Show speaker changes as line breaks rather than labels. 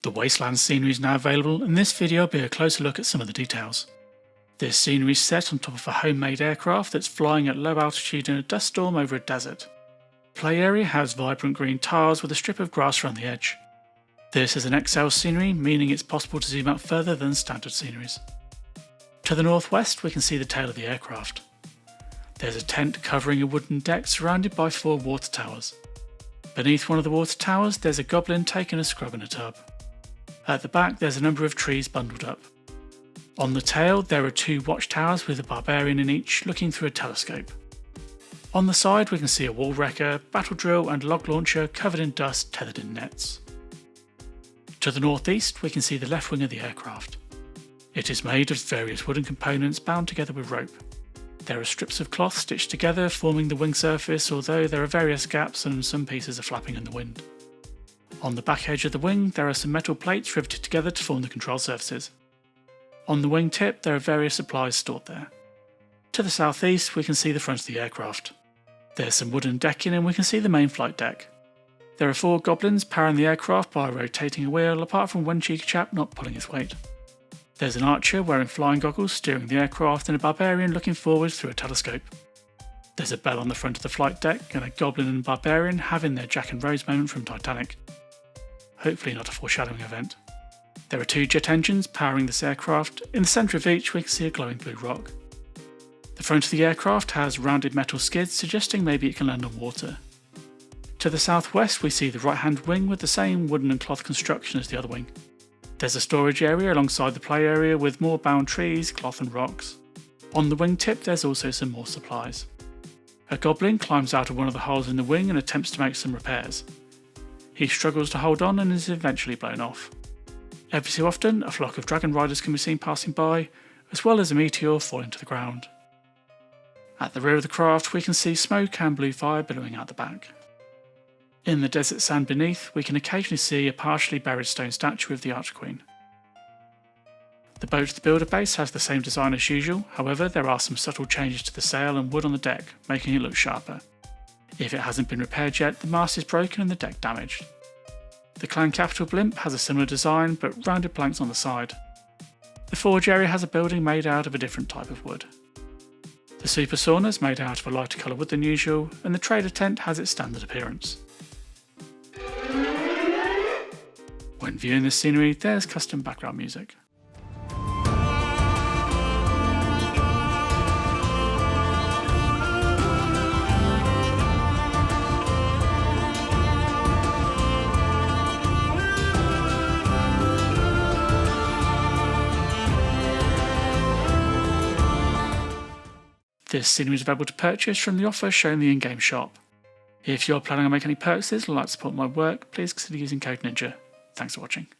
The Wasteland Scenery is now available, and in this video will be a closer look at some of the details. This scenery is set on top of a homemade aircraft that's flying at low altitude in a dust storm over a desert. The play area has vibrant green tiles with a strip of grass around the edge. This is an XL scenery, meaning it's possible to zoom out further than standard sceneries. To the northwest we can see the tail of the aircraft. There's a tent covering a wooden deck surrounded by 4 water towers. Beneath one of the water towers there's a goblin taking a scrub in a tub. At the back there's a number of trees bundled up. On the tail there are 2 watchtowers with a barbarian in each looking through a telescope. On the side we can see a wall wrecker, battle drill and log launcher covered in dust tethered in nets. To the northeast we can see the left wing of the aircraft. It is made of various wooden components bound together with rope. There are strips of cloth stitched together forming the wing surface, although there are various gaps and some pieces are flapping in the wind. On the back edge of the wing there are some metal plates riveted together to form the control surfaces. On the wing tip there are various supplies stored there. To the southeast we can see the front of the aircraft. There's some wooden decking and we can see the main flight deck. There are 4 goblins powering the aircraft by rotating a wheel, apart from one cheeky chap not pulling his weight. There's an archer wearing flying goggles steering the aircraft and a barbarian looking forward through a telescope. There's a bell on the front of the flight deck and a goblin and barbarian having their Jack and Rose moment from Titanic. Hopefully not a foreshadowing event. There are 2 jet engines powering this aircraft. In the centre of each we can see a glowing blue rock. The front of the aircraft has rounded metal skids suggesting maybe it can land on water. To the southwest we see the right hand wing with the same wooden and cloth construction as the other wing. There's a storage area alongside the play area with more bound trees, cloth and rocks. On the wingtip there's also some more supplies. A goblin climbs out of one of the holes in the wing and attempts to make some repairs. He struggles to hold on and is eventually blown off. Every so often a flock of dragon riders can be seen passing by, as well as a meteor falling to the ground. At the rear of the craft we can see smoke and blue fire billowing out the back. In the desert sand beneath we can occasionally see a partially buried stone statue of the Archer Queen. The boat at the builder base has the same design as usual, however there are some subtle changes to the sail and wood on the deck, making it look sharper. If it hasn't been repaired yet, the mast is broken and the deck damaged. The clan capital Blimp has a similar design but rounded planks on the side. The forge area has a building made out of a different type of wood. The super sauna is made out of a lighter colour wood than usual, and the trader tent has its standard appearance. When viewing this scenery, there's custom background music. This scenery is available to purchase from the offer shown in the in-game shop. If you're planning on making any purchases or like to support my work, please consider using code NINJA. Thanks for watching.